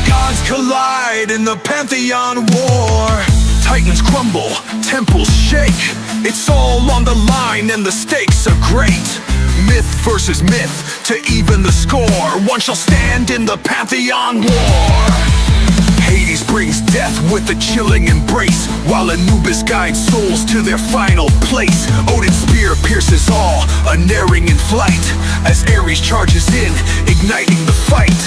Gods collide in the Pantheon war. Titans crumble, temples shake. It's all on the line and the stakes are great. Myth versus myth to even the score. One shall stand in the Pantheon war. Hades brings death with a chilling embrace, while Anubis guides souls to their final place. Odin's spear pierces all, unerring in flight, as Ares charges in, igniting the fight.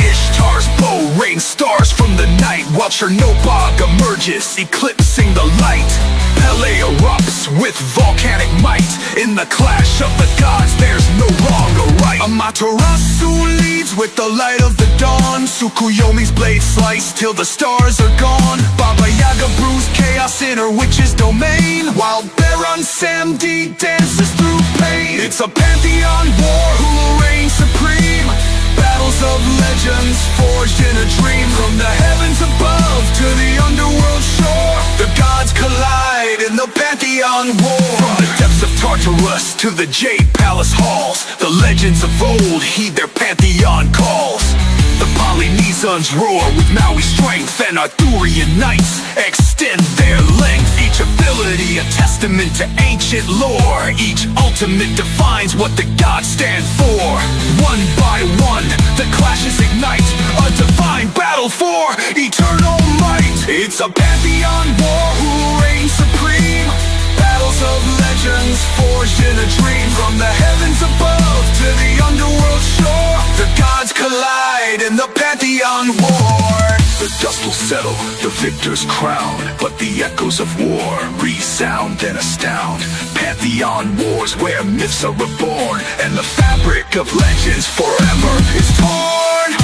Ishtar's bow rains stars from the night, while Chernobog emerges, eclipsing the light. Pele erupts with volcanic might. In the clash of the gods, there's no wrong or right. Amaterasu leads with the light of the dawn. Tsukuyomi's blade sliced till the stars are gone. Baba Yaga brews chaos in her witch's domain, while Baron Samedi dances through pain. It's a pantheon war, who will reign supreme? Battles of legends forged in a dream. From the heavens above to the underworld shore, the gods collide in the Pantheon war. From the depths of Tartarus to the Jade Palace halls, the legends of old heed their Pantheon calls. The Polynesians roar with Maui strength, and Arthurian knights extend their length. Each ability a testament to ancient lore. Each ultimate defines what the gods stand for. One by one, the clashes ignite, a divine battle for eternal might. It's a pantheon war, who reigns supreme? Battles of legends forged in a dream. From the heavens above to the underworld shore, the gods collide in the Pantheon war. The dust will settle, the victor's crown, but the echoes of war resound and astound. Pantheon wars where myths are reborn, and the fabric of legends forever is torn.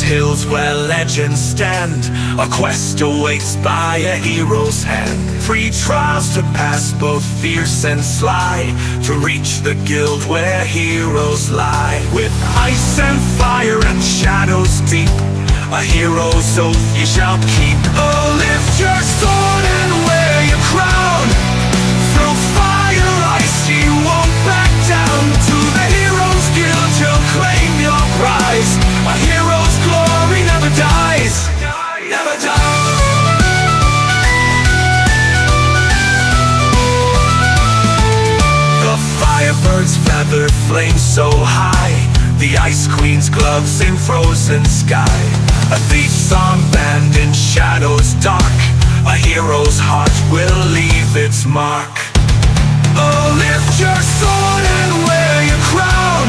Hills where legends stand, a quest awaits by a hero's hand. Free trials to pass, both fierce and sly, to reach the guild where heroes lie. With ice and fire and shadows deep, a hero's oath you shall keep. Oh, lift your sword and wear your crown. Through fire, ice, you won't back down. To the hero's guild you'll claim your prize. A hero's glory never dies, never dies. The firebird's feather flames so high, the ice queen's gloves in frozen sky. A thief's armband in shadows dark, a hero's heart will leave its mark. Oh, lift your sword and wear your crown.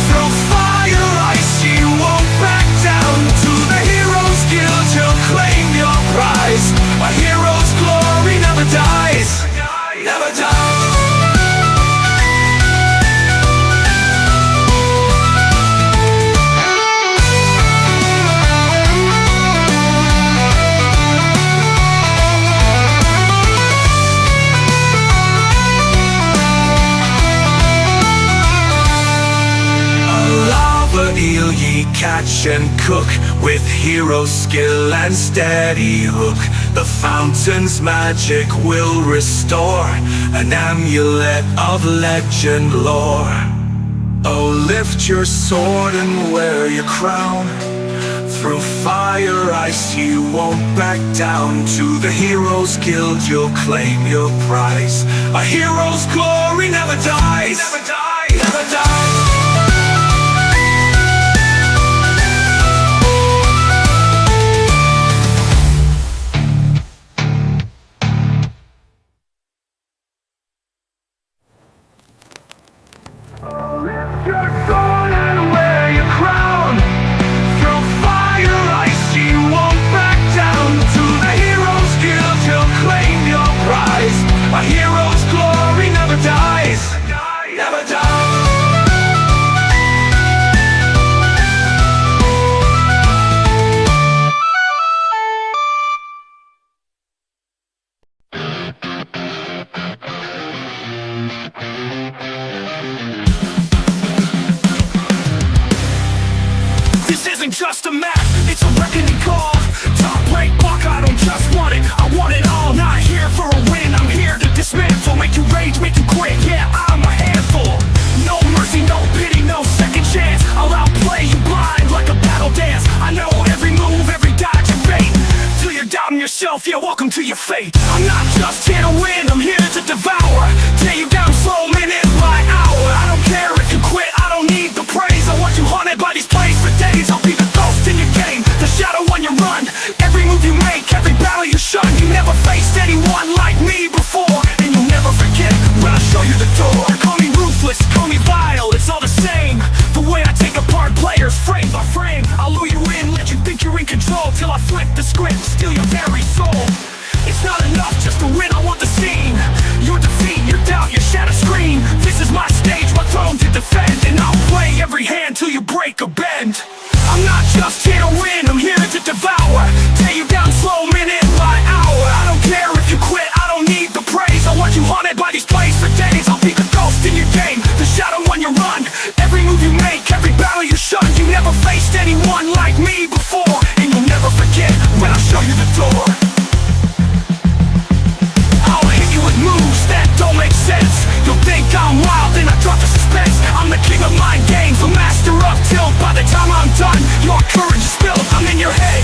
Through fire, ice, you won't back down. To the hero's guild you'll claim your prize. A hero's glory never dies, never dies. Eel ye catch and cook, with hero skill and steady hook. The fountain's magic will restore, an amulet of legend lore. Oh, lift your sword and wear your crown. Through fire, ice, you won't back down. To the hero's guild you'll claim your prize. A hero's glory never dies, never dies, never dies. A hero's glory never dies, never dies. This isn't just a map, it's a reckoning call. Top rank buck, I don't just want it, I want it all. Not here for a win, I'm here to dismantle. Make you rage, make you quit, yeah, I'm a handful. No mercy, no pity, no second chance. I'll outplay you blind like a battle dance. I know every move, every dodge and bait. Till you're doubting yourself, yeah, welcome to your fate. I'm not just here to win, I'm here to devour. Tear you down slow, minute by hour. I don't care if you quit, I don't need the praise. I want you haunted by these plays for days. I'll be the ghost in your game, the shadow when you run. Every move you make, every battle you shun. You never faced anyone like me before, and you'll never forget when I show you the door. Call me ruthless, call me vile, it's all the same. The way I take apart players frame by frame. I'll lure you in, let you think you're in control, till I flip the script, steal your very soul. It's not enough just to win, I want the scene. Your defeat, your doubt, your shadow scream. This is my stage, my throne to defend, and I'll play every hand till you break or bend. I'm not just here to win, I'm here to devour. Tear you down slow, minute by hour. I don't care if you quit, I don't need the praise. I want you haunted by these plays for days. I'll be the ghost in your game, the shadow when you run. Every move you make, every battle you shun. You never faced anyone like me before, and you'll never forget when I show you the door. I'll hit you with moves that don't make sense. You'll think I'm wild, then I drop the suspense. I'm the king of mind games, the master of tilt. By the time I'm done, your courage is spilled. I'm in your head,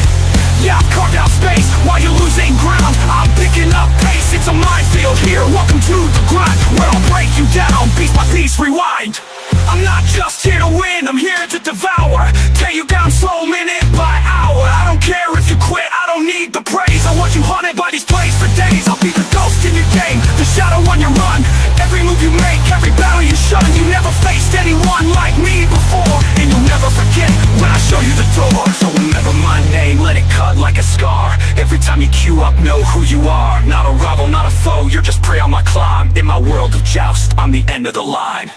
yeah, I've carved out space while you're losing ground. I'm picking up pace, it's a minefield here. Welcome to the grind, where I'll break you down, piece by piece, rewind. I'm not just here to win, I'm here to devour. Tear you down slow, minute by hour. I don't care if you quit, I don't need the praise. I want you haunted by these plays for days. I'll be the ghost in your game, the shadow when you run. Every move you make, every battle you shun. You never faced anyone like me before, and you'll never forget when I show you the door. So remember my name, let it cut like a scar. Every time you queue up, know who you are. Not a rival, not a foe, you're just prey on my climb. In my world of joust, I'm the end of the line.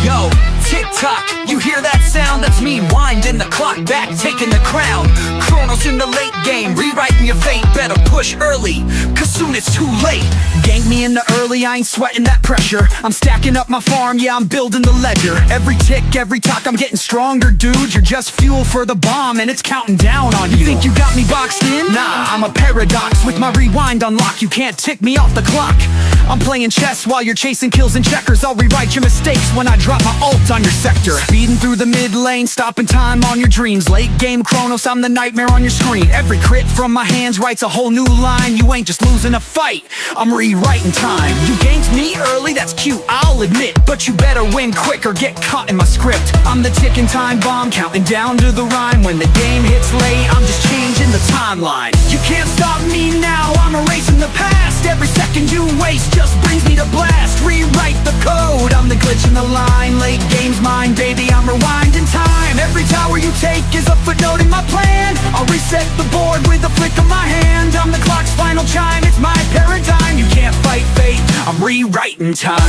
Yo, tick-tock, you hear that sound? That's me winding the clock back, taking the crown. Chronos in the late game, rewriting your fate. Better push early, cause soon it's too late. Gank me in the early, I ain't sweating that pressure. I'm stacking up my farm, yeah, I'm building the ledger. Every tick, every talk, I'm getting stronger, dude. You're just fuel for the bomb, and it's counting down on you. You think you got me boxed in? Nah, I'm a paradox. With my rewind unlock, you can't tick me off the clock. I'm playing chess while you're chasing kills and checkers. I'll rewrite your mistakes when I drop my ult on your sector. Speeding through the mid lane, stopping time on your dreams. Late game Chronos, I'm the nightmare on your screen. Every crit from my hands writes a whole new line. You ain't just losing a fight, I'm rewriting time. You ganked me early, that's cute, I'll admit, but you better win quick or get caught in my script. I'm the ticking time bomb, counting down to the rhyme. When the game hits late, I'm just changing the timeline. You can't stop me now, I'm erasing the past. Every second you waste just brings me to blast. Rewrite the code, I'm the glitch in the line. Late game's mine, baby, I'm rewinding time. Every tower you take is a footnote in my plan. I'll reset the board with a flick of my hand. I'm the clock's final chime, it's my paradigm. You can't fight fate, I'm rewriting time.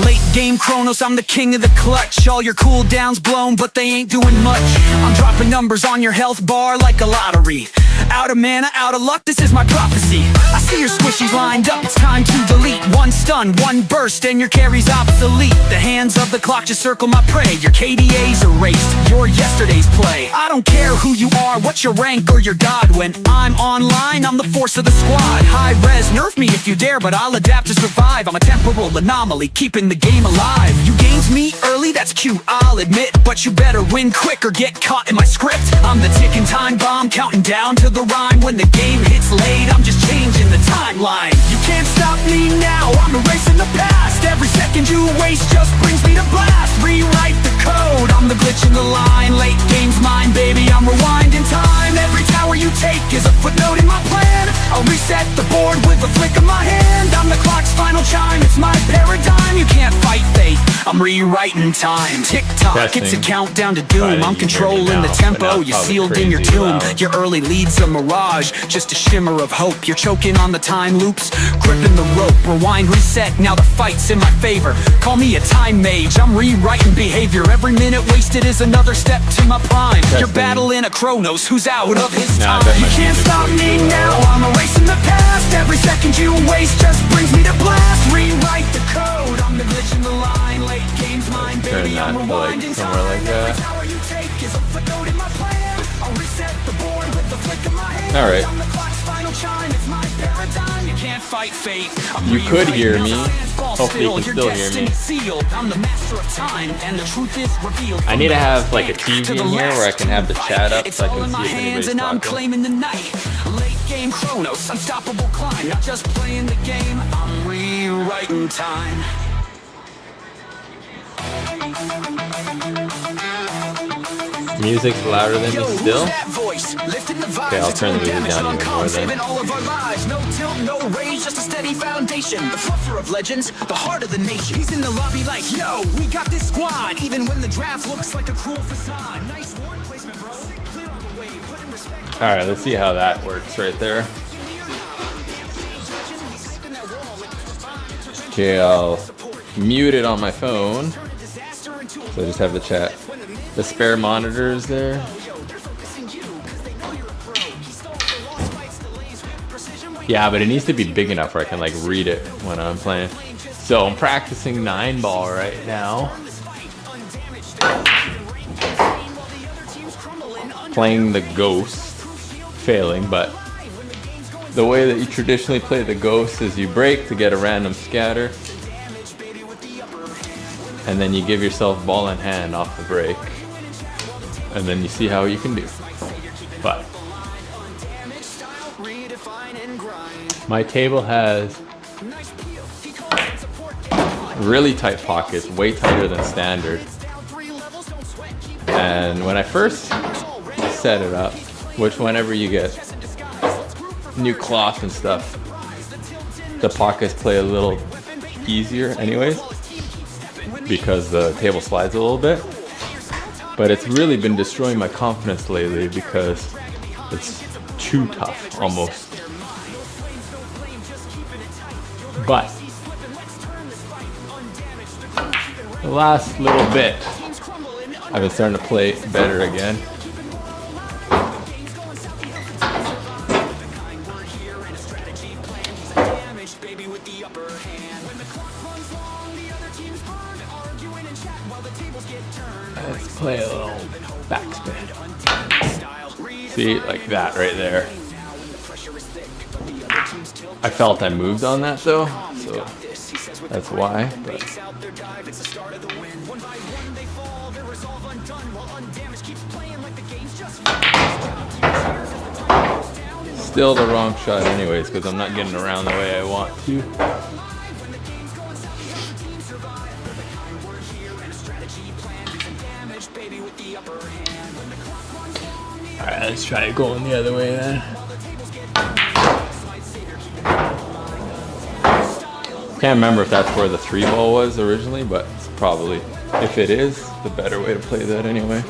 Late game Chronos, I'm the king of the clutch. All your cooldowns blown, but they ain't doing much. I'm dropping numbers on your health bar like a lottery. Out of mana, out of luck, this is my prophecy. I see your squishies lined up, it's time to delete. One stun, one burst, and your carry's obsolete. The hands of the clock just circle my prey. Your KDA's erased, your yesterday's play. I don't care who you are, what's your rank or your god. When I'm online, I'm the force of the squad. High res, nerf me if you dare, but I'll adapt to survive. I'm a temporal anomaly, keeping the game alive. You gained me early, that's that's cute, I'll admit, but you better win quick or get caught in my script. I'm the ticking time bomb, counting down to the rhyme. When the game hits late, I'm just changing the timeline. You can't stop me now, I'm erasing the past. Every second you waste just brings me to blast. Rewrite the code, I'm the glitch in the line. Late game's mine, baby, I'm rewinding time. Every tower you take is a footnote in my plan. I'll reset the board with a flick of my hand. I'm the clock's final chime, it's my paradigm. You can't fight fate, I'm rewriting time. Tick-tock, it's a countdown to doom. I'm controlling the tempo, you're sealed in your tomb. Your early lead's a mirage, just a shimmer of hope. You're choking on the time loops, gripping the rope. Rewind, reset, now the fight's in my favor. Call me a time mage, I'm rewriting behavior. Every minute wasted is another step to my prime. You're battling a Chronos who's out of his time. You can't stop me now, I'm erasing the past. Every second you waste just brings me to blast. Rewrite the code, I'm the glitch in the line. Late game's mine, baby, I'm rewinding time. Every tower you take is a footnote in my plan. I'll reset the board with the flick of my hand. All right. I'm the clock's final chime, it's my paradigm. You can't fight fate. You could hear me. Hopefully you can still hear me. I'm the master of time, and the truth is revealed. I need to have like a TV in here where I can have the chat up so I can see if anybody's and I'm talking. claiming the night. Late game Chronos, unstoppable climb. Not just playing the game, I'm rewriting time. Music's louder than me still. Okay, I'll turn the music down even more then. All of our lives, no tilt, no rage, just a steady foundation. The fluffer of legends, the heart of the nation. He's in the lobby like, yo, we got this squad. Even when the draft looks like a cruel facade. Nice word placement, bro. Clear on the way, put in respect. Alright, let's see how that works right there. Okay, I'll mute it on my phone. So I just have the chat. The spare monitors there. Yeah, but it needs to be big enough where I can like read it when I'm playing. So I'm practicing 9-ball right now. Playing the Ghost. Failing, but the way that you traditionally play the Ghost is you break to get a random scatter. And then you give yourself ball in hand off the break. And then you see how you can do. But my table has really tight pockets, way tighter than standard. And when I first set it up, which whenever you get new cloth and stuff, the pockets play a little easier anyways, because the table slides a little bit. But it's really been destroying my confidence lately because it's too tough almost. But the last little bit, I've been starting to play better again. Let's play a little backspin. See, like that right there. I felt I moved on that though, so that's why. But still the wrong shot anyways, because I'm not getting around the way I want to. Alright, let's try going the other way then. Can't remember if that's where the 3-ball was originally, but it's probably, if it is, the better way to play that anyway.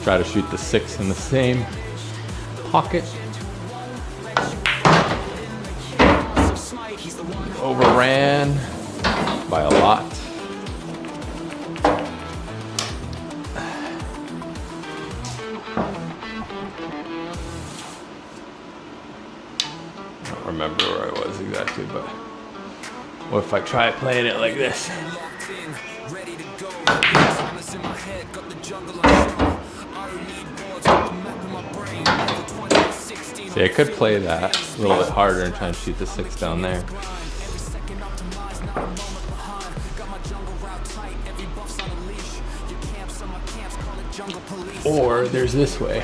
Try to shoot the 6 in the same pocket. Overran by a lot. I don't remember where I was exactly, but what if I try playing it like this? See, I could play that a little bit harder and try and shoot the 6 down there. Or there's this way.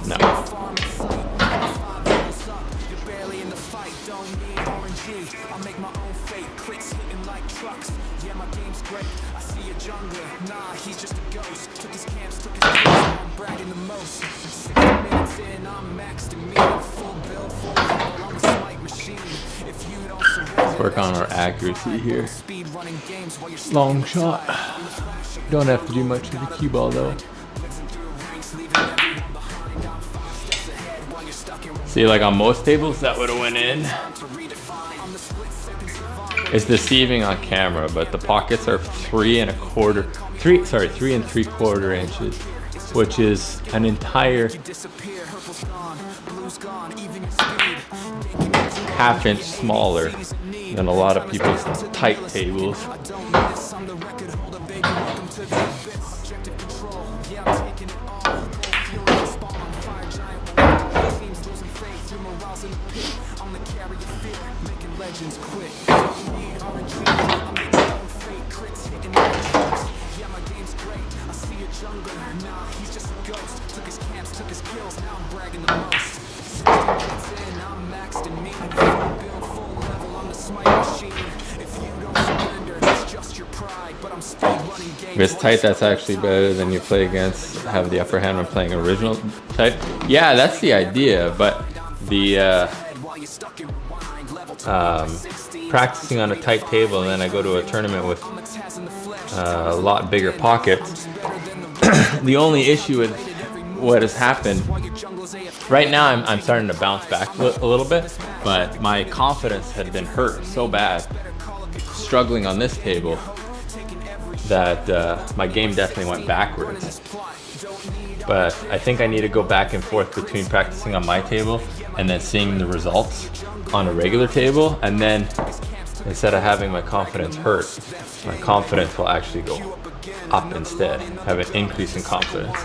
No. Let's work on our accuracy here. Long shot. Don't have to do much with the cue ball though. See, like on most tables that would have went in. It's deceiving on camera, but the pockets are 3 3.75 inches, which is an entire half-inch smaller than a lot of people's tight tables. If it's tight, that's actually better than you play against, have the upper hand when playing original type. Yeah, that's the idea, but the practicing on a tight table and then I go to a tournament with a lot bigger pockets. The only issue with what has happened right now, I'm starting to bounce back a little bit, but my confidence had been hurt so bad struggling on this table that my game definitely went backwards. But I think I need to go back and forth between practicing on my table and then seeing the results on a regular table, and then instead of having my confidence hurt, my confidence will actually go up instead, have an increase in confidence.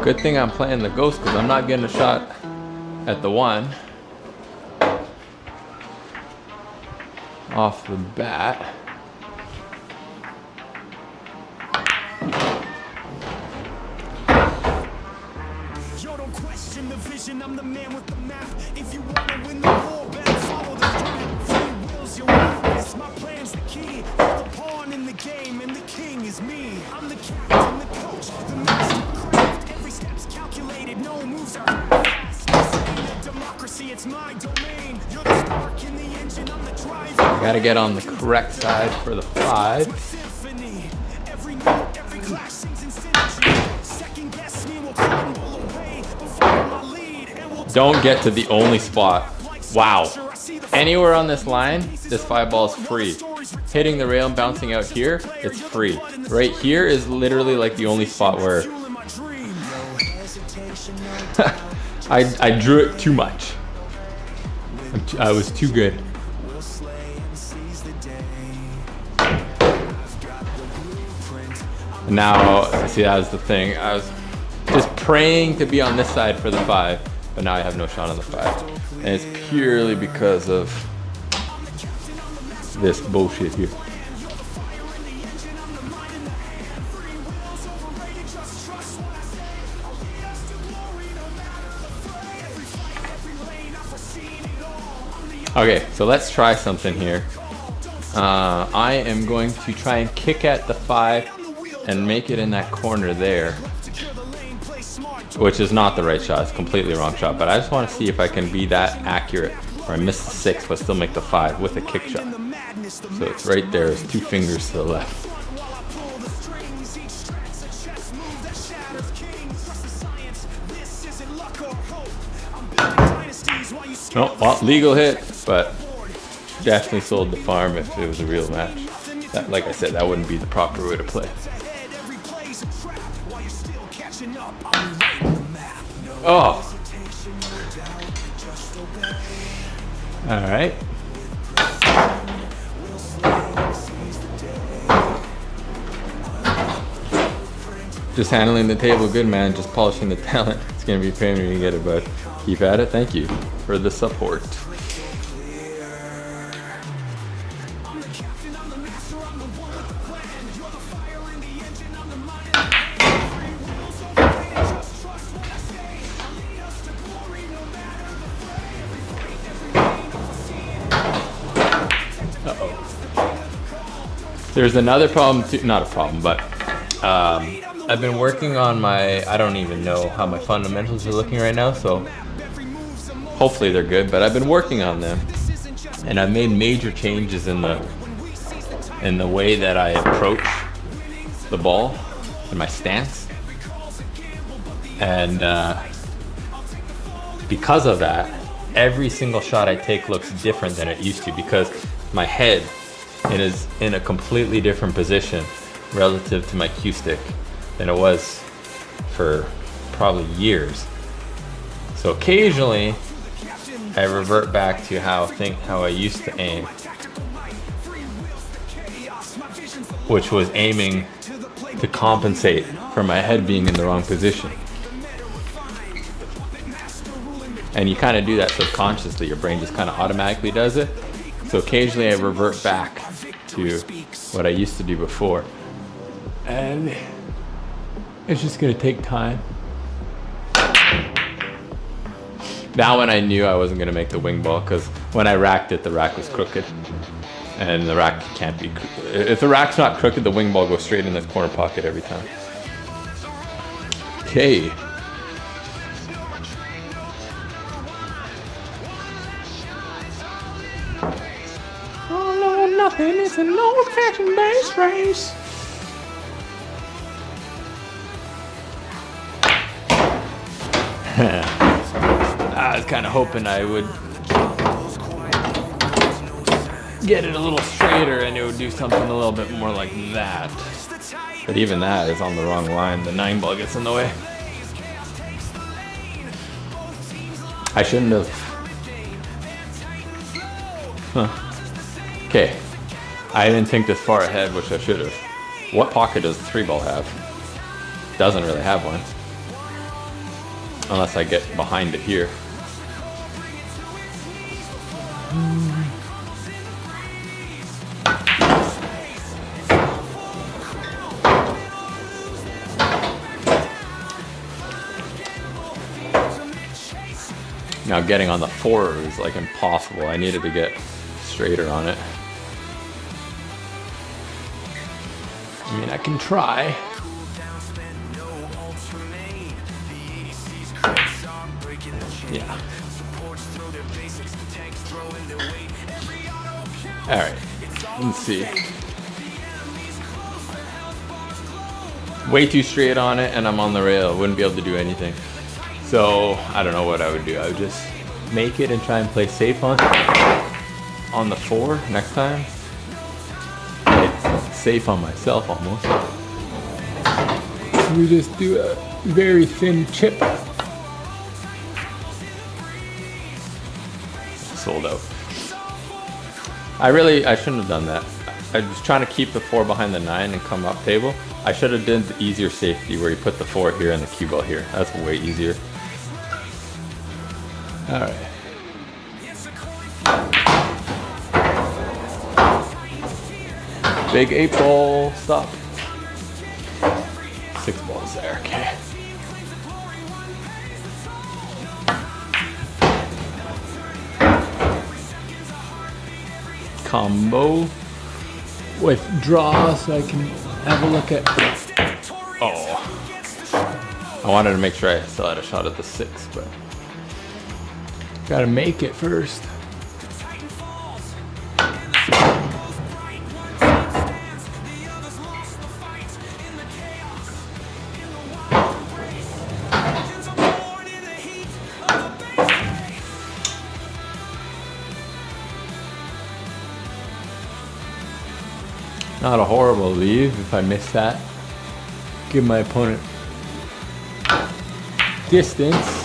Good thing I'm playing the ghost because I'm not getting a shot at the 1 off the bat. Yo, don't question the vision, I'm the man with the map. If you wanna win the war, better follow the plan. Free will's your weakness, my plan's the key. You're the pawn in the game, and the king is me. I'm the captain, the coach, the master craft. Every step's calculated, no moves are fast. This ain't a democracy, it's my domain. You're the spark in the engine, I'm the driver. Gotta get on the correct side for the 5. Symphony, every note, every clash sings in synergy. Second guess me will crumble away before my lead, and we'll Don't get to the only spot. Wow. Anywhere on this line, this 5 ball is free. Hitting the rail and bouncing out here, it's free. Right here is literally like the only spot where I drew it too much. I was too good. Now, see, that was the thing. I was just praying to be on this side for the 5, but now I have no shot on the 5. And it's purely because of this bullshit here. Okay, so let's try something here. I am going to try and kick at the 5 and make it in that corner there, which is not the right shot. It's a completely wrong shot, but I just want to see if I can be that accurate, or I miss the 6 but still make the 5 with a kick shot. So it's right there, it's 2 fingers to the left. Oh, well, legal hit, but definitely sold the farm if it was a real match. That, like I said, that wouldn't be the proper way to play. life's a trap while you're still catching up. I'll be writing the map. No Oh, hesitation, no doubt, just obey. all right. We'll slay, seize the day. Just handling the table good, man. Just polishing the talent. It's gonna be a pain when you get it, but keep at it. Thank you for the support. I'm the captain, I'm the master, I'm the one with the plan. You're the fire in the engine, I'm the mind in the hand. Free will, so obey and just trust what I say. I'll lead us to glory, no matter the fray. Every fight, every pain, I'll see it. There's another problem too, not a problem, but I've been working on my, I don't even know how my fundamentals are looking right now, so hopefully they're good, but I've been working on them. And I've made major changes in the way that I approach the ball and my stance. And because of that, every single shot I take looks different than it used to, because my head is in a completely different position relative to my cue stick than it was for probably years. So occasionally I revert back to how I used to aim, which was aiming to compensate for my head being in the wrong position. And you kind of do that subconsciously. Your brain just kind of automatically does it. So occasionally I revert back to what I used to do before. And it's just gonna take time. That one I knew I wasn't gonna make the wing ball, because when I racked it, the rack was crooked. And the rack can't be, if the rack's not crooked, the wing ball goes straight in the corner pocket every time. Okay. Oh no, nothing, it's an old-fashioned base race. I was kind of hoping I would get it a little straighter and it would do something a little bit more like that. But even that is on the wrong line. The 9 ball gets in the way. I shouldn't have. Huh. Okay. I didn't think this far ahead, which I should have. What pocket does the 3 ball have? Doesn't really have one. Unless I get behind it here. Now getting on the 4 is like impossible. I needed to get straighter on it. I mean, I can try. Yeah. All right. Let's see. Way too straight on it, and I'm on the rail. Wouldn't be able to do anything. So I don't know what I would do. I would just make it and try and play safe on the 4 next time. Play safe on myself almost. We just do a very thin chip. Sold out. I shouldn't have done that. I was trying to keep the 4 behind the 9 and come up table. I should have done the easier safety where you put the 4 here and the cue ball here. That's way easier. All right. Big 8 ball, stop. 6 balls there, okay. Combo with draw so I can have a look at. Oh, I wanted to make sure I still had a shot at the 6, but gotta make it first. Not a horrible leave if I miss that. give my opponent distance.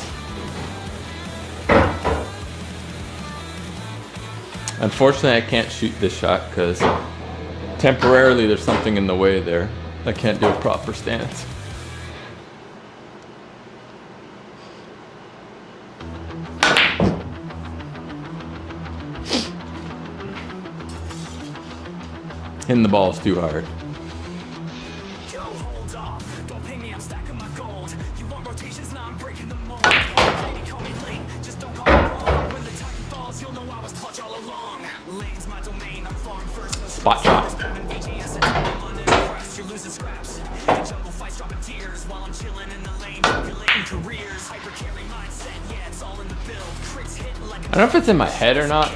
Unfortunately, I can't shoot this shot because temporarily there's something in the way there. I can't do a proper stance. Hitting the ball is too hard. Yo, hold off. Don't pay me, I'm stacking my gold. You want rotations, now I'm breaking the mold. Lady, call me late, just don't call me wrong. When the time falls, you'll know I was clutch all along. Lane's my domain, I'm farm first. Spot shot. You're losing scraps. Jungle fights, dropping tears while I'm chilling in the lane. Calculating careers, hyper carry mindset. Yeah, it's all in the build. Crits hit like I don't know if it's in my head or not,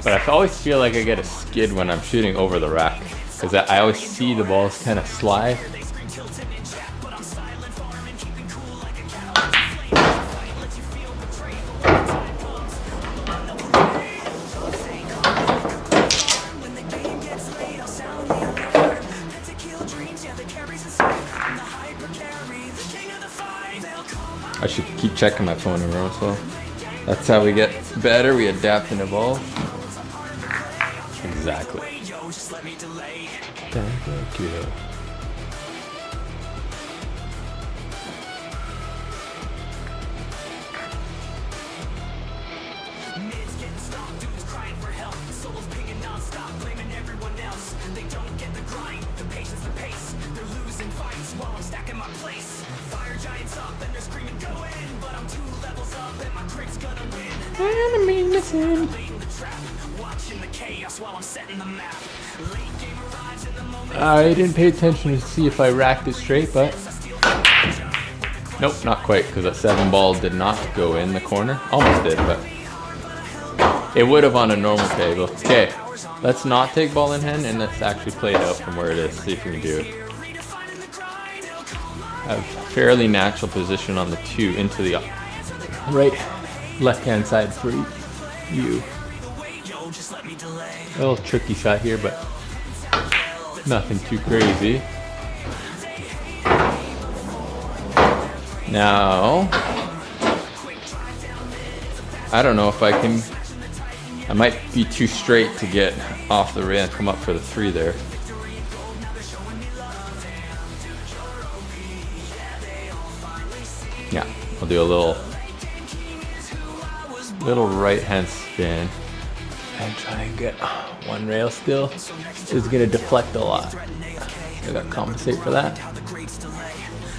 but I always feel like I get a skid when I'm shooting over the rack. Because I always see the balls kind of slide. they scream tilted in chat, but I'm silent, farm and keeping cool like a cow. Fight, let you feel betrayed, but when the time comes, stay calm. When the game gets late, I'll sound the alarm. The tequila dreams, yeah, the carries inside. I'm the hyper carry, the king of the fight. They'll call my I should keep checking my phone every once in a while. That's how we get better. We adapt and evolve. Exactly. way, yo, just let me delay. Thank you. Mids getting stopped, dudes crying for help. Solos pinging non-stop, blaming everyone else. They don't get the grind, the patience, the pace. They're losing fights while I'm stacking my place. Fire giants up and they're screaming go in, but I'm 2 levels up and my crit's gonna win. Enemy missing. Baiting the trap, watching the chaos while I'm setting the map. Late game arrives in the moment. I didn't pay attention to see if I racked it straight, but nope, not quite, because that 7 ball did not go in the corner. Almost did, but it would have on a normal table. Okay, let's not take ball in hand and let's actually play it out from where it is. See if we can do it. I have fairly natural position on the 2 into the right, left-hand side for you. Yo, just let me delay. A little tricky shot here, but nothing too crazy. Now, I don't know if I can. I might be too straight to get off the rail and come up for the 3 there. Yeah, I'll do a little right hand spin and try and get one rail still. This is gonna deflect a lot. I gotta compensate for that. The greats delay.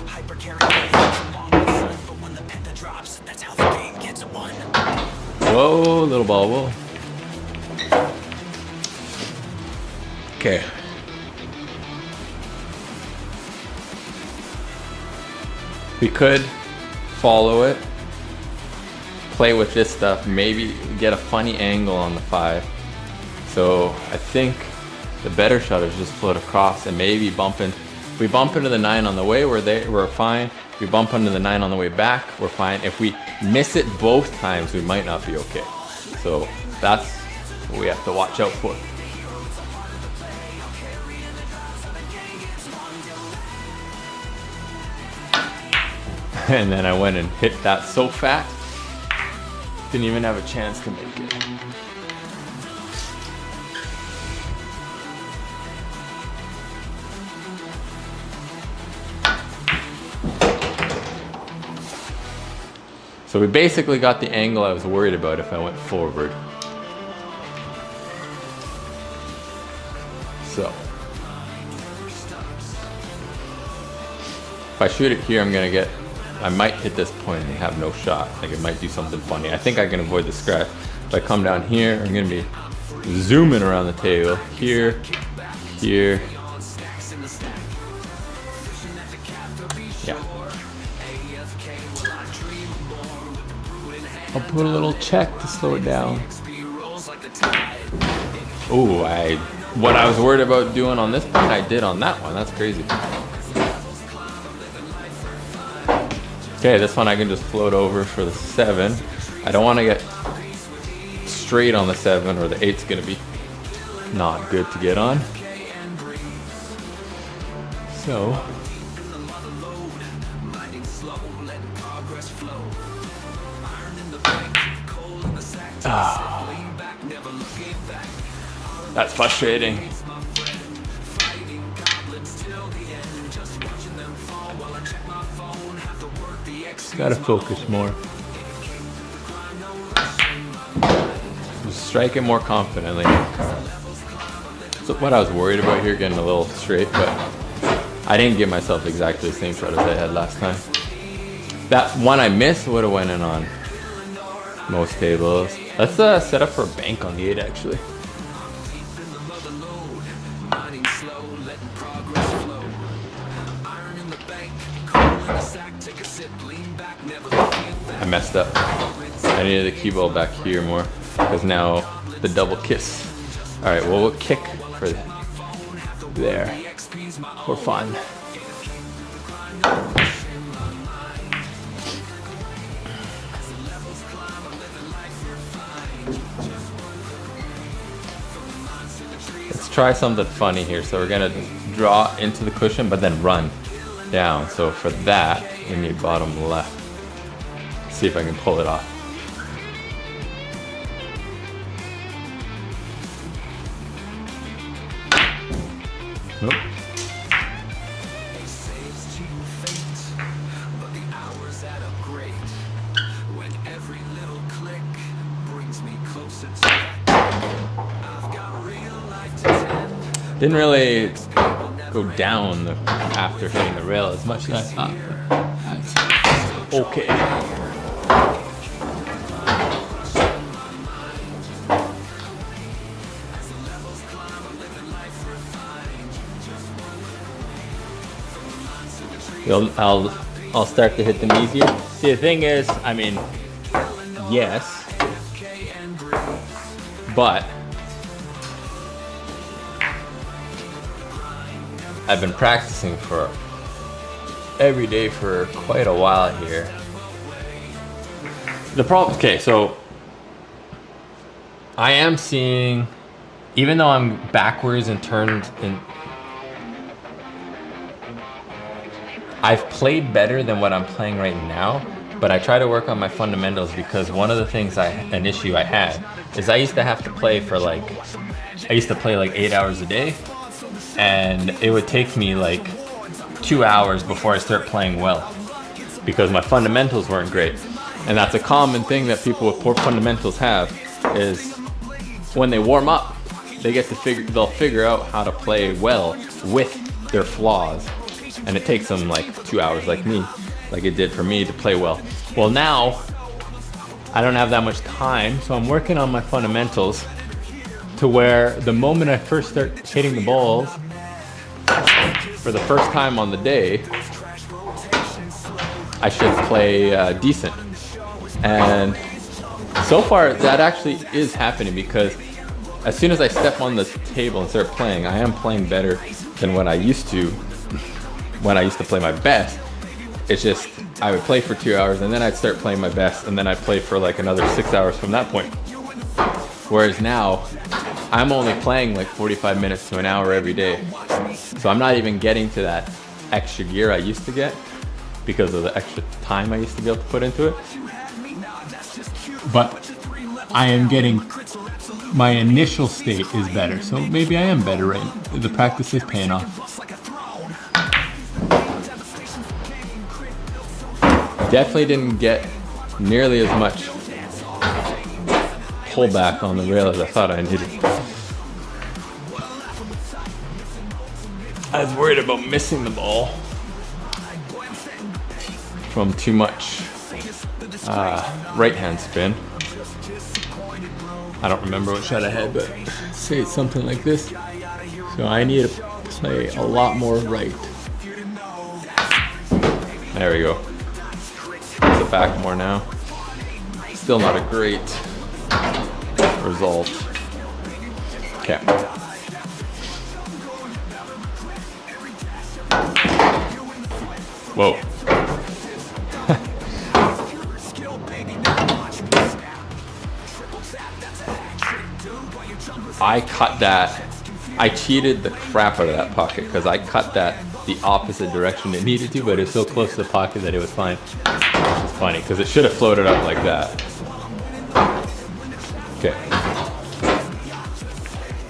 Hyper carry, but when the penta drops, that's how the game gets won. Whoa, little ball, whoa. Okay. We could follow it, play with this stuff, maybe get a funny angle on the 5. So I think the better shot is just float across and maybe bump in. If we bump into the 9 on the way, we're fine. If we bump into the 9 on the way back, we're fine. If we miss it both times, we might not be okay. So that's what we have to watch out for. And then I went and hit that so fast, didn't even have a chance to make it. So we basically got the angle I was worried about if I went forward. So if I shoot it here, I might hit this point and have no shot. Like it might do something funny. I think I can avoid the scratch. If I come down here, I'm gonna be zooming around the table. Here, here. Yeah. I'll put a little check to slow it down. Oh, what I was worried about doing on this point, I did on that one. That's crazy. Okay, this one I can just float over for the 7. I don't want to get straight on the 7 or the 8's gonna be not good to get on. So That's frustrating. Gotta focus more. Just strike it more confidently. So what I was worried about here, getting a little straight, but I didn't give myself exactly the same shot as I had last time. That one I missed would have went in on most tables. Let's set up for a bank on the 8 actually. I messed up. I needed the cue ball back here more because now the double kiss. All right, well we'll kick for there for fun. Let's try something funny here. So we're gonna draw into the cushion, but then run down. So for that, we need bottom left. See if I can pull it off. Nope. Didn't really go down after hitting the rail as much as I thought. Okay. I'll start to hit them easier. See, the thing is, I mean, yes, but I've been practicing for every day for quite a while here. The problem, okay, so I am seeing, even though I'm backwards and turned in, I've played better than what I'm playing right now, but I try to work on my fundamentals because one of the things an issue I had is I used to have to play for like 8 hours a day, and it would take me like 2 hours before I start playing well because my fundamentals weren't great. And that's a common thing that people with poor fundamentals have, is when they warm up, they'll figure out how to play well with their flaws. And it takes them like 2 hours, like it did for me, to play well. Well, now I don't have that much time, so I'm working on my fundamentals to where the moment I first start hitting the balls for the first time on the day, I should play decent. And so far that actually is happening, because as soon as I step on the table and start playing, I am playing better than what I used to when I used to play my best. It's just, I would play for 2 hours and then I'd start playing my best, and then I'd play for like another 6 hours from that point. Whereas now, I'm only playing like 45 minutes to an hour every day. So I'm not even getting to that extra gear I used to get because of the extra time I used to be able to put into it. But I am getting, my initial state is better. So maybe I am better, right? The practice is paying off. Definitely didn't get nearly as much pullback on the rail as I thought I needed. I was worried about missing the ball from too much right hand spin. I don't remember what shot I had, but say it's something like this. So I need to play a lot more right. There we go. It's it back more now. Still not a great result. Okay. Whoa. I cut that. I cheated the crap out of that pocket because I cut that the opposite direction it needed to, but it was so close to the pocket that it was fine. It's funny because it should have floated up like that. Okay,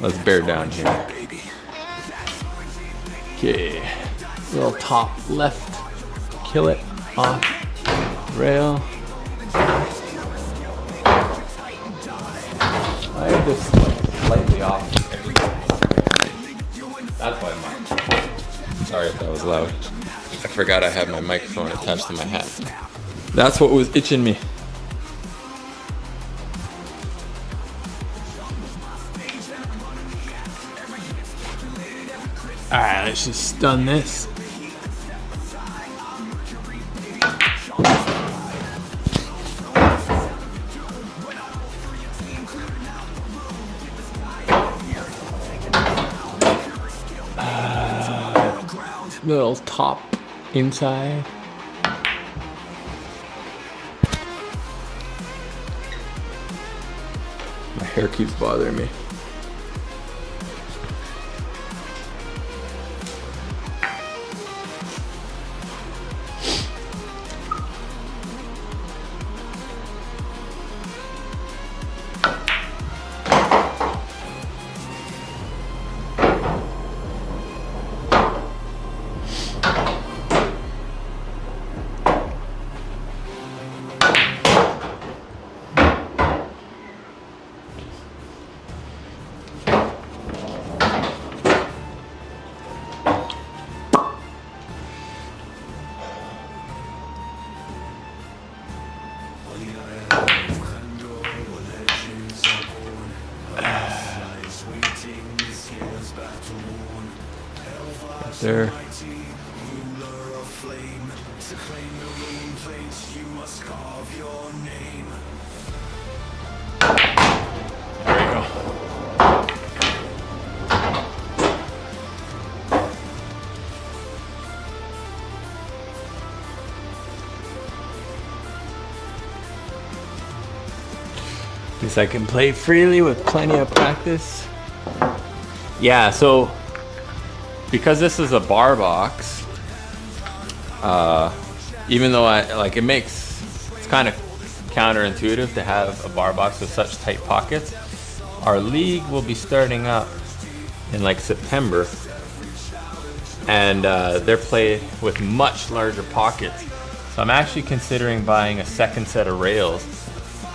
let's bear down here. Okay, little top left, kill it off rail. I am just slightly off. That's why I'm sorry if that was loud. I forgot I had my microphone attached to my hat. That's what was itching me. Alright, let's just stun this. Little top inside. My hair keeps bothering me. There. There we go. Guess I can play freely with plenty of practice. Yeah, so because this is a bar box, even though it's kind of counterintuitive to have a bar box with such tight pockets. Our league will be starting up in like September, and they're played with much larger pockets. So I'm actually considering buying a second set of rails,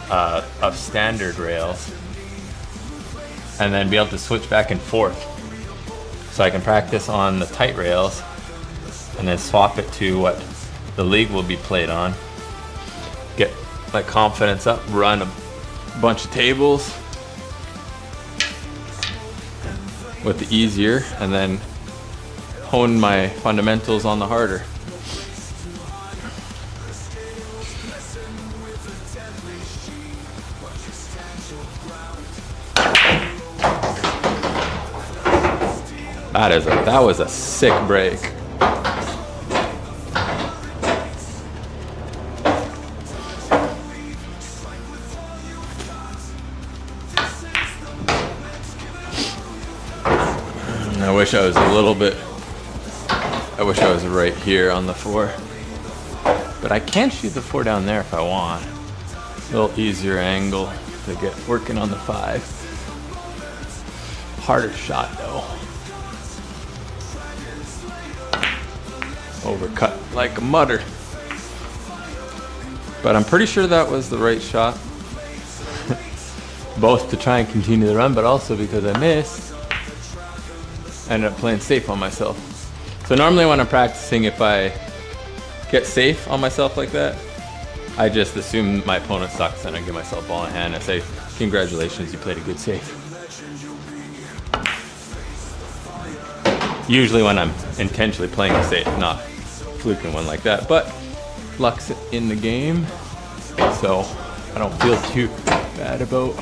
of standard rails, and then be able to switch back and forth. So I can practice on the tight rails and then swap it to what the league will be played on. Get my confidence up, run a bunch of tables with the easier, and then hone my fundamentals on the harder. That was a sick break. I wish I was right here on the 4. But I can shoot the 4 down there if I want. A little easier angle to get working on the 5. Harder shot though. Overcut like a mutter. But I'm pretty sure that was the right shot. Both to try and continue the run, but also because I missed, I ended up playing safe on myself. So normally when I'm practicing, if I get safe on myself like that, I just assume my opponent sucks and I give myself ball in hand and say, congratulations, you played a good save. Usually when I'm intentionally playing a safe, not fluking one like that, but luck's in the game, so I don't feel too bad about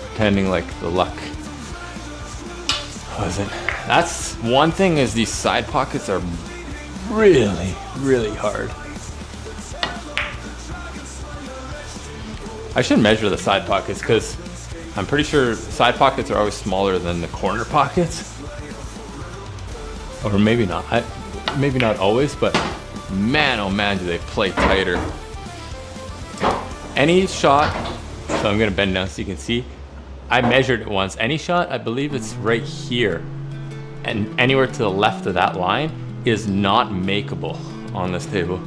pretending like the luck wasn't. That's one thing, is these side pockets are really, really hard. I should measure the side pockets because I'm pretty sure side pockets are always smaller than the corner pockets. Or maybe not. Maybe not always, but man, oh man, do they play tighter. Any shot, so I'm gonna bend down so you can see. I measured it once. Any shot, I believe it's right here. And anywhere to the left of that line is not makeable on this table.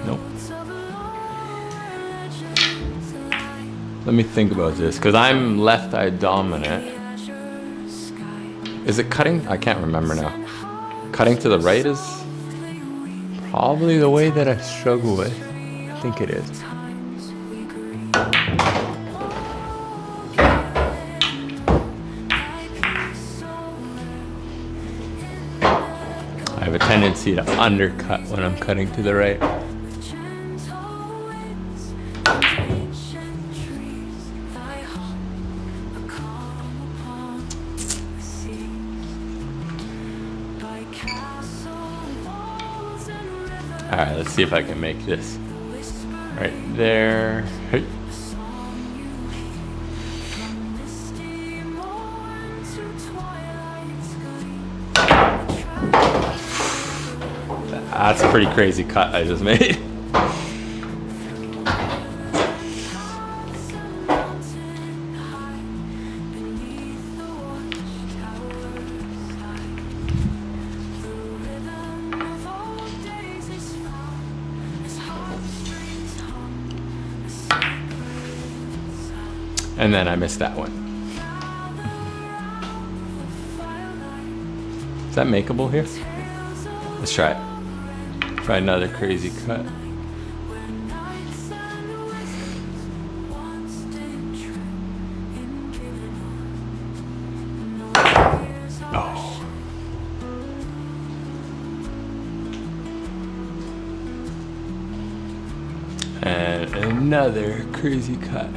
Nope. Let me think about this, because I'm left eye dominant. Is it cutting? I can't remember now. Cutting to the right is probably the way that I struggle with. I think it is. I have a tendency to undercut when I'm cutting to the right. All right, let's see if I can make this right there. Hey. That's a pretty crazy cut I just made. And then I missed that one. Is that makeable here? Let's try it. Try another crazy cut. Oh. And another crazy cut.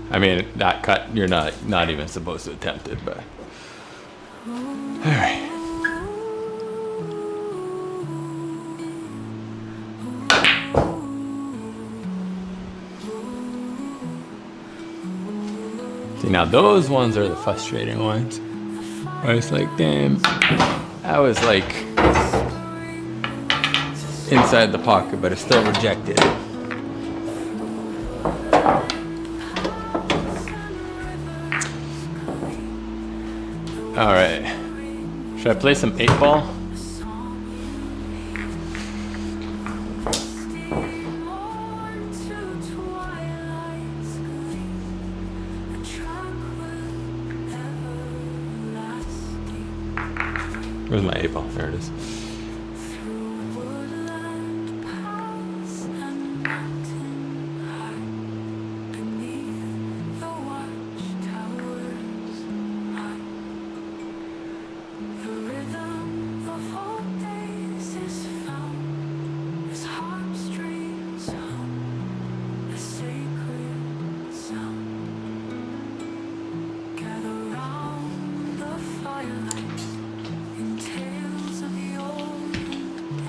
I mean, that cut, you're not even supposed to attempt it, but all right. See, now those ones are the frustrating ones. Where it's like, damn, I was like inside the pocket, but it's still rejected. All right, should I play some 8-ball? Where's my 8-ball? There it is.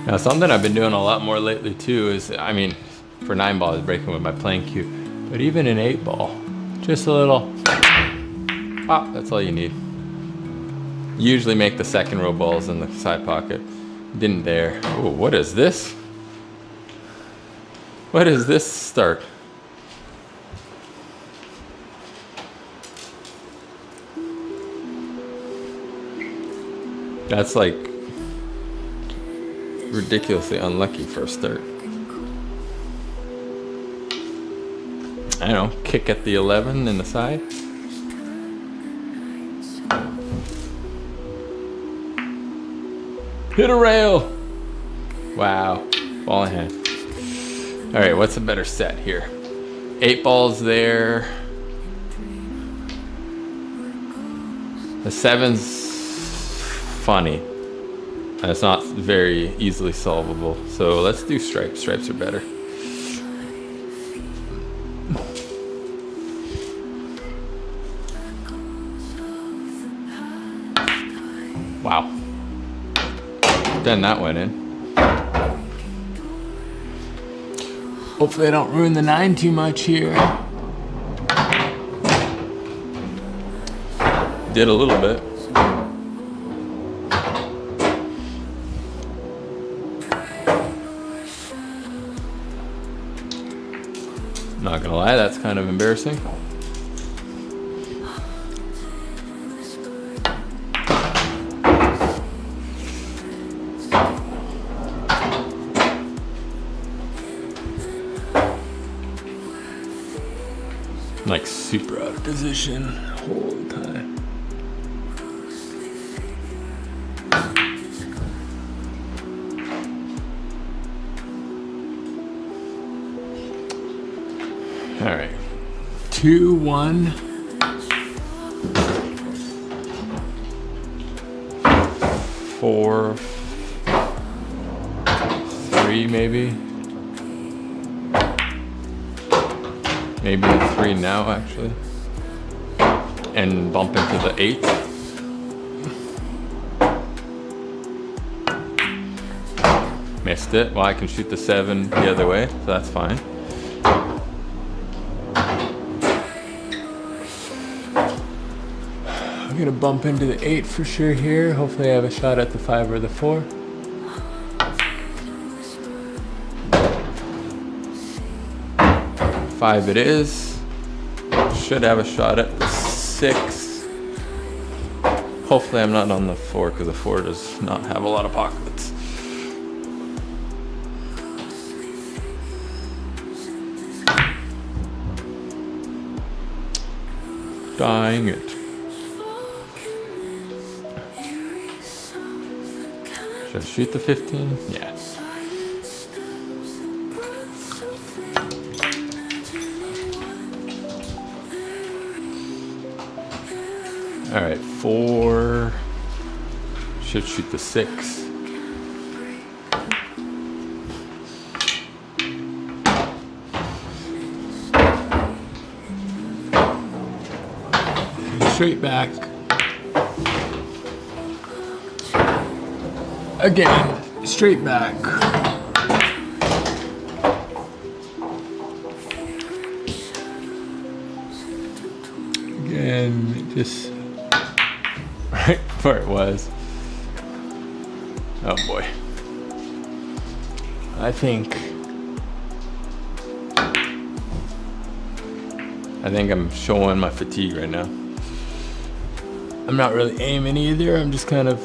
Now something I've been doing a lot more lately too is, I mean, for 9-ball is breaking with my playing cue, but even in 8-ball, just a little pop, that's all you need. Usually make the second row balls in the side pocket. Didn't there. Oh, what is this? What is this start? That's like ridiculously unlucky for a start. I don't know, kick at the 11 in the side. Hit a rail! Wow, ball in hand. All right, what's a better set here? 8 balls there. The 7's funny. And it's not very easily solvable. So let's do stripes. Stripes are better. Wow. Then that went in. Hopefully I don't ruin the 9 too much here. Did a little bit. Not gonna lie, that's kind of embarrassing. Like super out of position whole time. All right. 2, 1. 4, 3 maybe. Maybe 3 now actually. And bump into the 8. Missed it. Well, I can shoot the 7 the other way, so that's fine. I'm gonna bump into the 8 for sure here. Hopefully I have a shot at the 5 or the 4. Five it is. Should have a shot at the 6. Hopefully I'm not on the 4 because the 4 does not have a lot of pockets. Dying it. Should I shoot the 15? Yeah. All right, 4. Should shoot the 6. Straight back. Again, straight back. Again, just Right where it was. Oh boy. I think I'm showing my fatigue right now. I'm not really aiming either. I'm just kind of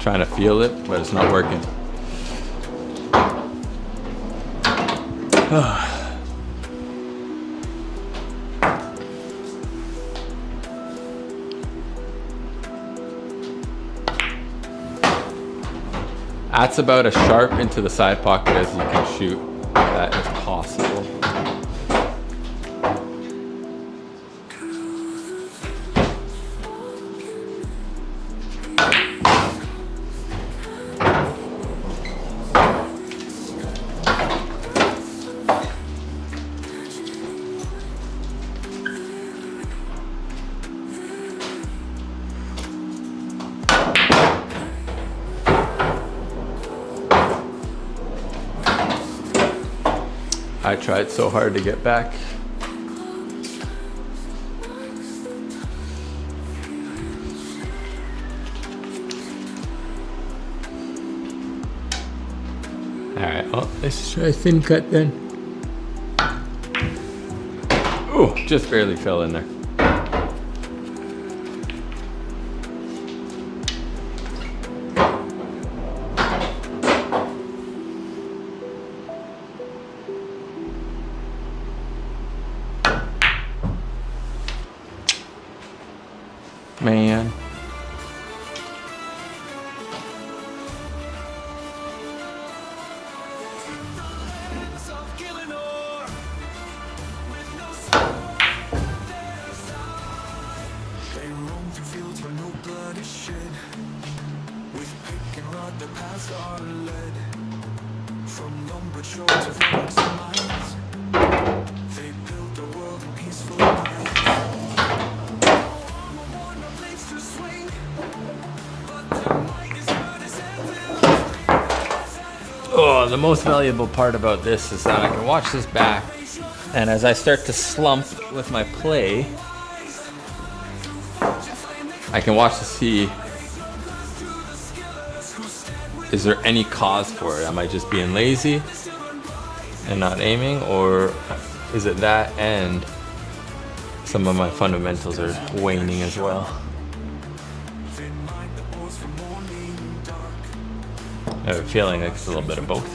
Trying to feel it, but it's not working. That's about as sharp into the side pocket as you can shoot. That is possible. I tried so hard to get back. Alright, well, let's try a thin cut then. ooh, just barely fell in there. Man. They roam through fields where no blood is shed. With pick and rod the paths are led. From lumber shore to rocks and mines, they built the world in peaceful minds. To swing, but their might is heard as Oh, the most valuable part about this is that I can watch this back, and as I start to slump with my play, I can watch to see, is there any cause for it? Am I just being lazy and not aiming, or is it that and some of my fundamentals are waning as well? I have a feeling like it's a little bit of both.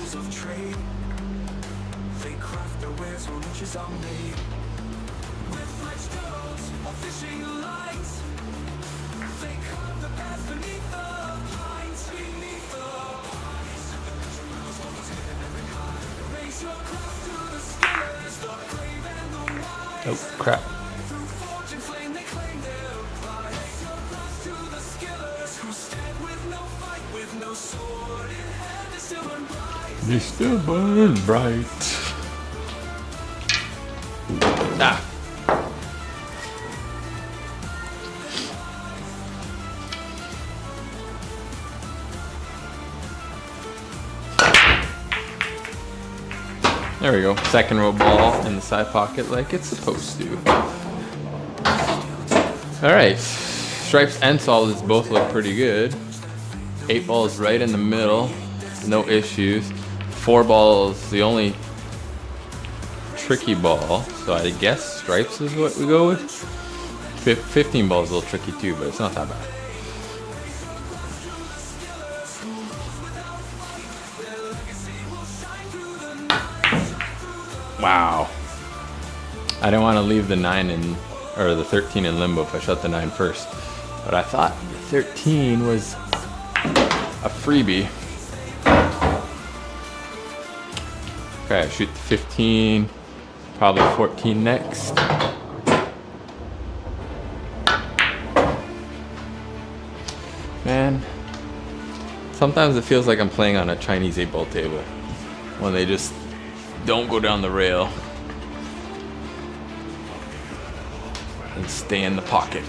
they craft their wares where riches are made. With fledged girls or fishing lines, they carve the path beneath the pines, beneath the pines. Raise your cross to the skillers, the brave and the wise. Oh, crap. Through fortune flame they claim their prize. Raise your cross to the skillers who stand with no fight, with no sword in hand to still burn bright. They still burn bright. Ah. There we go. Second row ball in the side pocket like it's supposed to. Alright. Stripes and solids both look pretty good. 8 balls right in the middle. No issues. 4 balls, the only tricky ball. So I guess stripes is what we go with. 15 balls is a little tricky too, but it's not that bad. Wow. I didn't want to leave the 9 in, or the 13 in limbo if I shot the 9 first. But I thought the 13 was a freebie. Okay, I shoot the 15, probably 14 next. Man, sometimes it feels like I'm playing on a Chinese 8-ball table when they just don't go down the rail and stay in the pocket.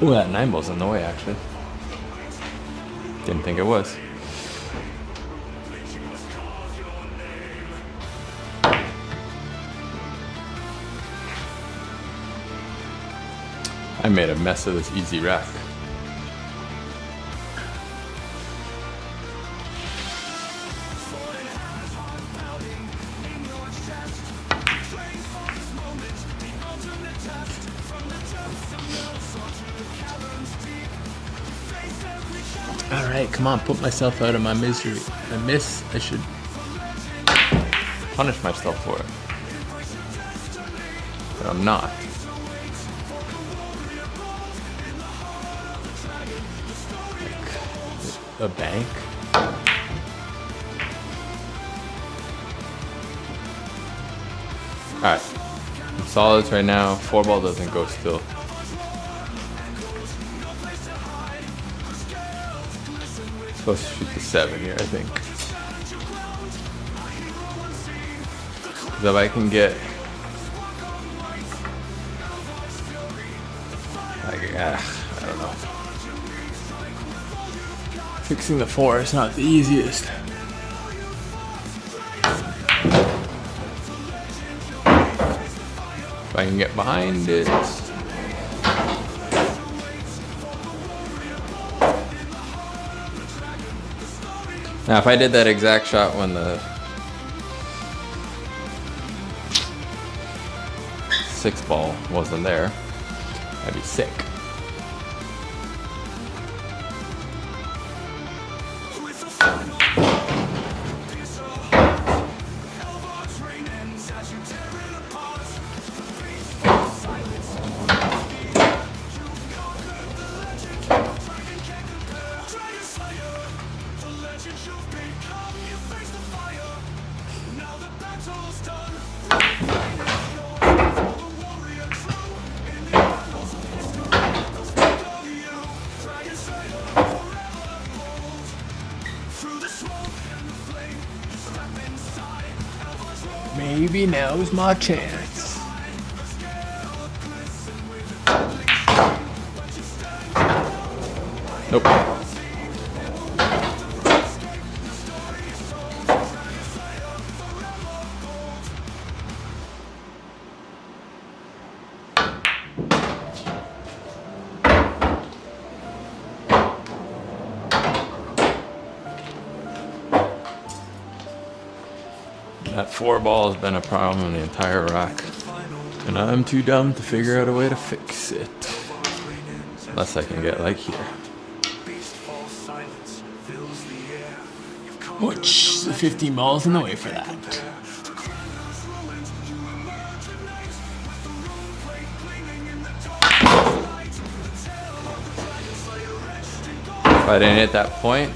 Ooh, that 9 ball's in the way actually. Didn't think it was. I made a mess of this easy rack. Alright, come on, put myself out of my misery. I miss, I should. Punish myself for it. But I'm not. A bank? Alright. Solids right now. 4 ball doesn't go still. Supposed to shoot the 7 here, I think. 'Cause if I can get like, I don't know. Fixing the 4 is not the easiest. If I can get behind it. Now, if I did that exact shot when the 6 ball wasn't there, I'd be sick. Maybe now's my chance. Nope. That 4 ball has been a problem in the entire rack, and I'm too dumb to figure out a way to fix it. Unless I can get like here. Which the 15 ball's in the way for that. If I didn't hit that point,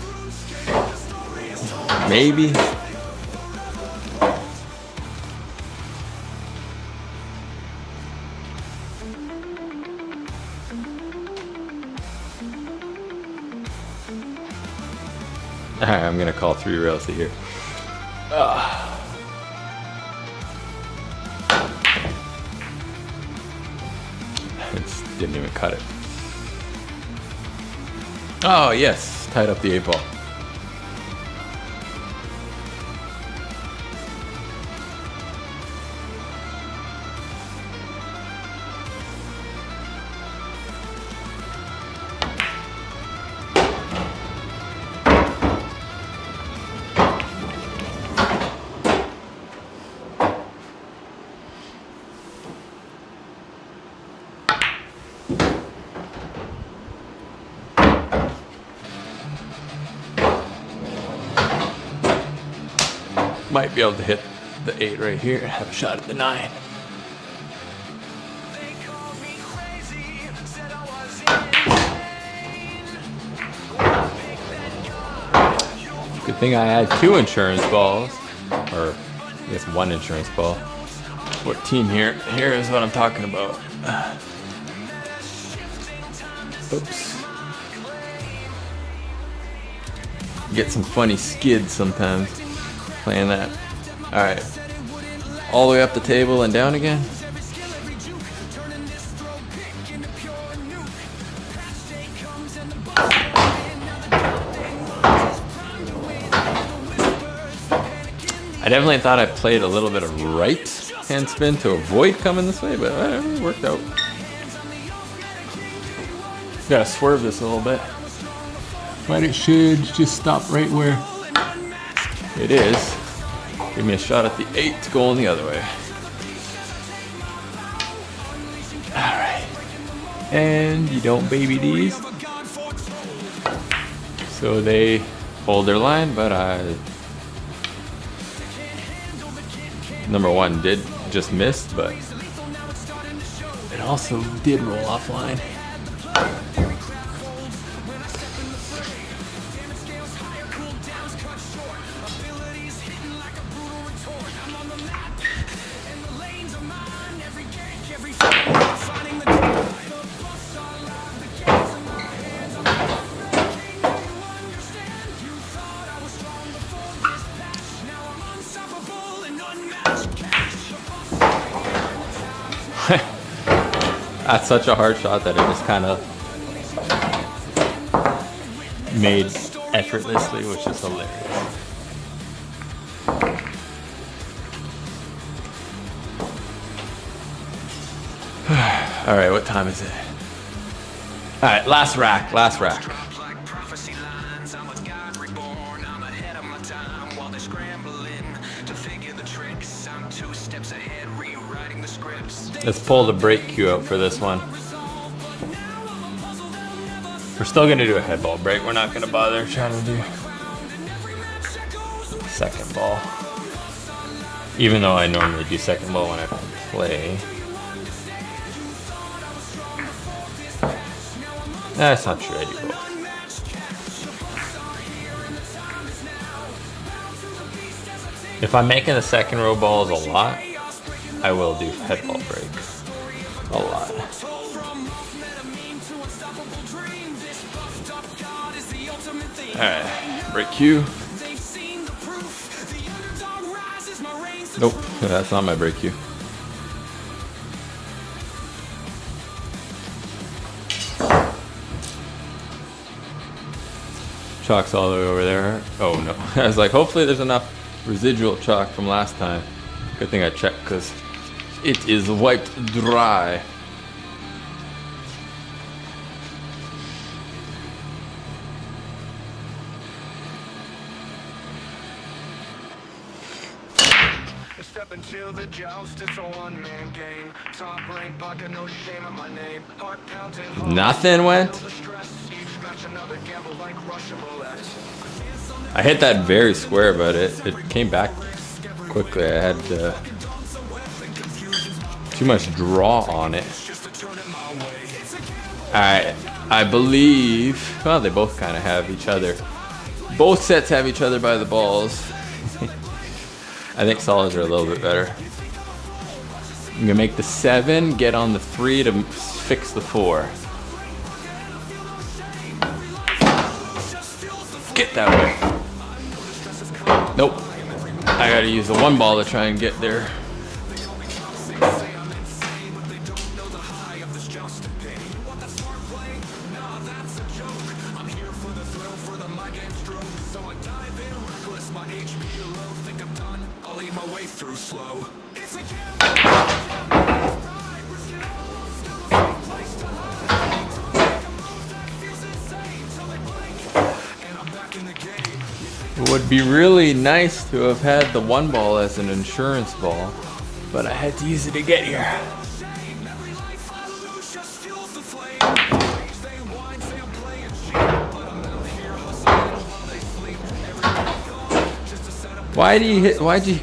maybe. Alright, I'm gonna call 3 rails to here. It didn't even cut it. Oh yes, tied up the 8 ball. Might be able to hit the 8 right here and have a shot at the 9. Good thing I had 2 insurance balls, or I guess 1 insurance ball. 14 here. Here is what I'm talking about. Oops. Get some funny skids sometimes playing that. Alright. All the way up the table and down again. I definitely thought I played a little bit of right hand spin to avoid coming this way, but it worked out. Gotta swerve this a little bit. But it should just stop right where It is. Give me a shot at the 8 going the other way. Alright. And you don't baby these. So they hold their line, but number 1 did just missed, but it also did roll offline. that's such a hard shot that it just kind of made effortlessly, which is hilarious. All right, what time is it? All right, last rack. Let's pull the break cue out for this one. We're still gonna do a head ball break. We're not gonna bother trying to do second ball. Even though I normally do second ball when I play. That's not true, I do both. If I'm making the second row balls a lot, I will do head ball break. A lot. Alright, break cue. Nope, that's not my break cue. Chalk's all the way over there. Oh no. I was like, hopefully there's enough residual chalk from last time. Good thing I checked because it is wiped dry. Step into the joust, it's a one-man game. Top rank, pocket, no shame in my name. Heart pounding, Nothing went. I hit that very square, but it came back quickly. I had too much draw on it. I believe, well, they both kind of have each other. Both sets have each other by the balls. I think solids are a little bit better. I'm gonna make the 7, get on the 3 to fix the 4. Get that way. Nope. I gotta use the 1 ball to try and get there. It would be really nice to have had the 1 ball as an insurance ball, but I had to use it to get here. Why'd you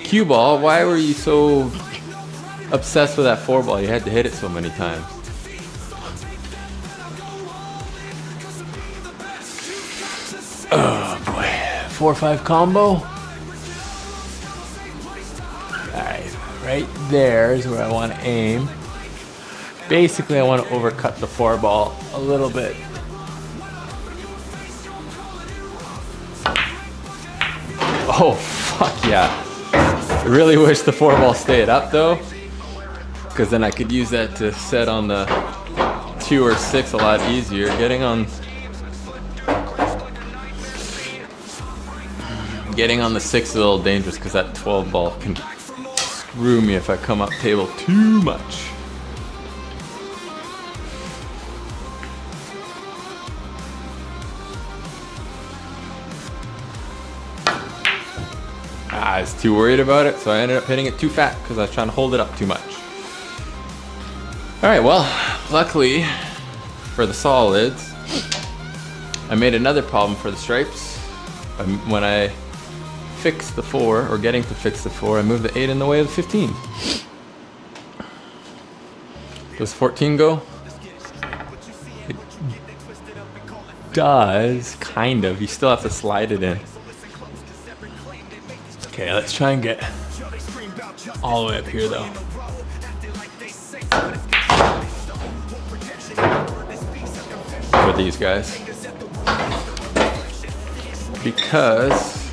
cue ball? Why were you so obsessed with that 4 ball? You had to hit it so many times. Oh boy, 4-5 combo. Alright, right there is where I want to aim. Basically, I want to overcut the 4 ball a little bit. Oh, fuck yeah. I really wish the 4 ball stayed up though, because then I could use that to set on the 2 or 6 a lot easier. Getting on the 6 is a little dangerous because that 12 ball can screw me if I come up table too much. I was too worried about it, so I ended up hitting it too fat because I was trying to hold it up too much. Alright, well, luckily for the solids, I made another problem for the stripes. When I fixed the 4, or getting to fix the 4, I moved the 8 in the way of the 15. Does 14 go? It does, kind of. You still have to slide it in. Okay, let's try and get all the way up here though. For these guys. Because,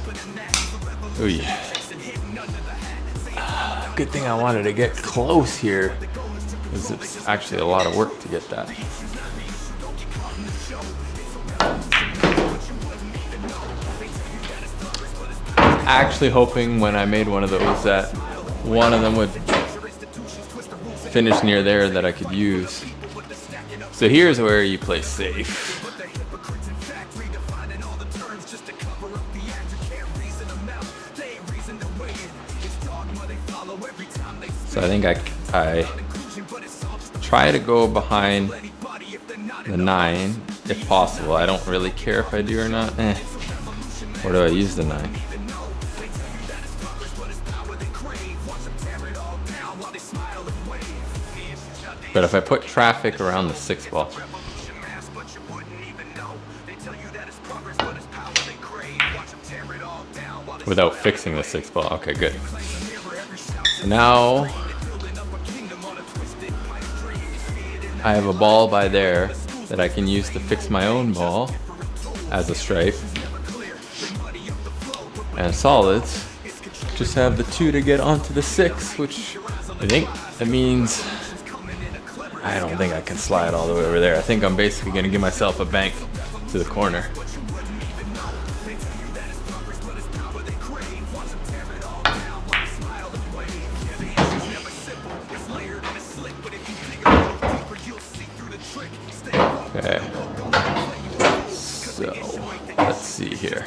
ooh, good thing I wanted to get close here, because it's actually a lot of work to get that. Actually hoping when I made one of those that one of them would finish near there that I could use. So here's where you play safe. So I think I try to go behind the 9 if possible. I don't really care if I do or not. Or do I use the 9? But if I put traffic around the 6 ball, without fixing the 6 ball. Okay, good. So now I have a ball by there that I can use to fix my own ball as a stripe. And solids just have the 2 to get onto the 6, which I think that means I don't think I can slide all the way over there. I think I'm basically gonna give myself a bank to the corner. Okay, so let's see here.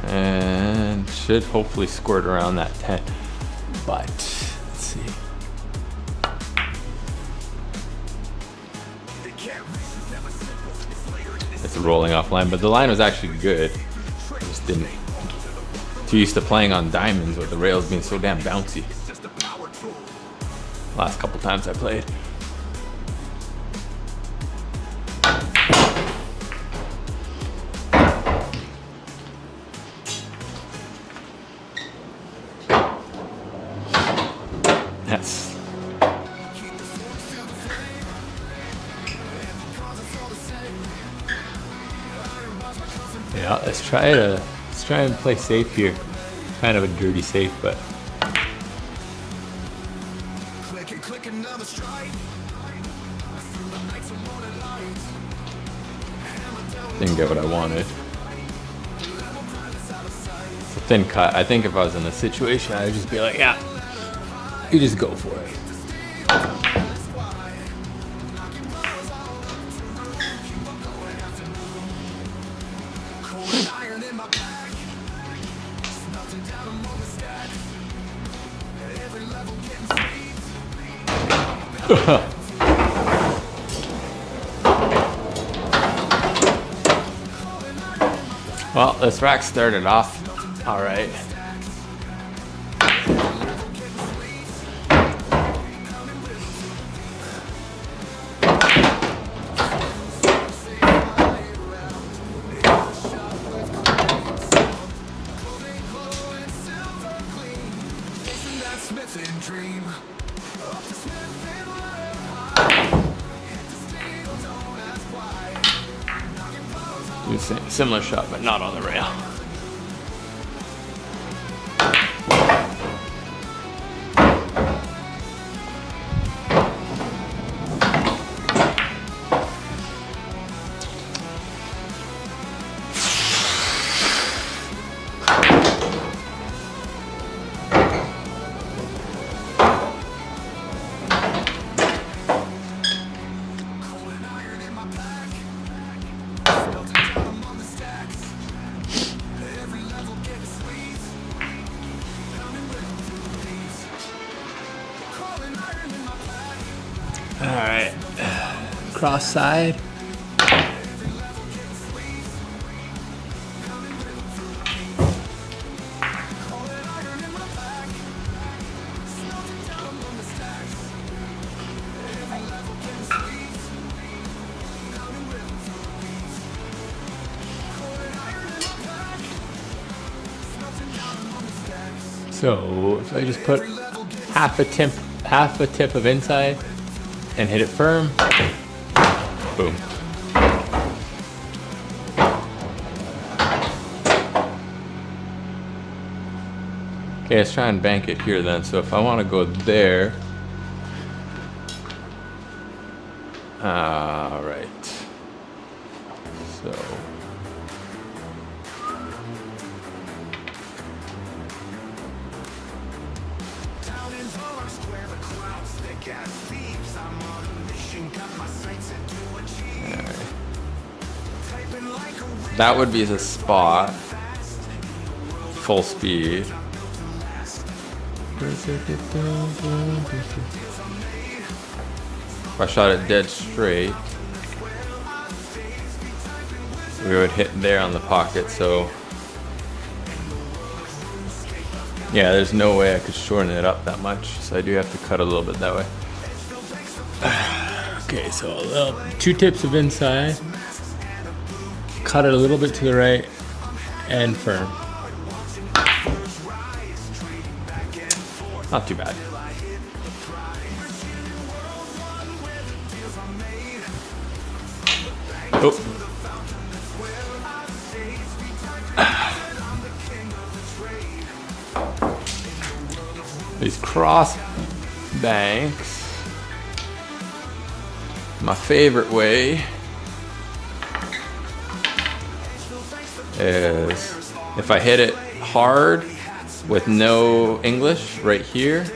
And should hopefully squirt around that 10, but let's see. It's rolling off line, but the line was actually good. I just didn't. Too used to playing on diamonds with the rails being so damn bouncy. Last couple times I played. Yes. Yeah, let's try and play safe here. Kind of a dirty safe, but didn't get what I wanted. It's a thin cut. I think if I was in a situation, I'd just be like, yeah, you just go for it. Well, this rack started off all right. Do the similar shot, but not on the rail. All right, cross side. So if I just put half a tip of inside and hit it firm, boom. Okay, let's try and bank it here then. So if I want to go there, all right. So that would be the spot, full speed. If I shot it dead straight, we would hit there on the pocket, so yeah, there's no way I could shorten it up that much, so I do have to cut a little bit that way. Okay, so a little, 2 tips of inside, cut it a little bit to the right, and firm. Not too bad. Oh. These cross banks. My favorite way is if I hit it hard with no English right here,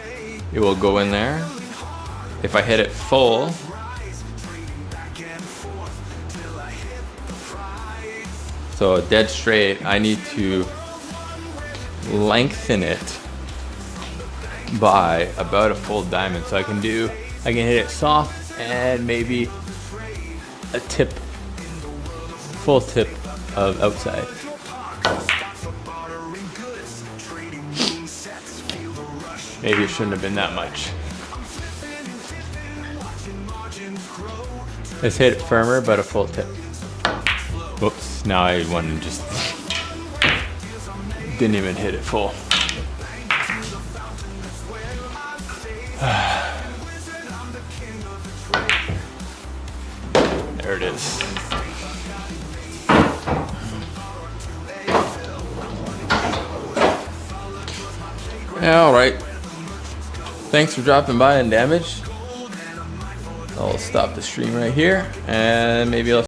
it will go in there. If I hit it full, so dead straight, I need to lengthen it by about a full diamond. So I can hit it soft and maybe a tip, full tip of outside. Maybe it shouldn't have been that much. Let's hit it firmer, but a full tip. Whoops, now I went and just didn't even hit it full. There it is. All right. Thanks for dropping by and damage. I'll stop the stream right here, and maybe I'll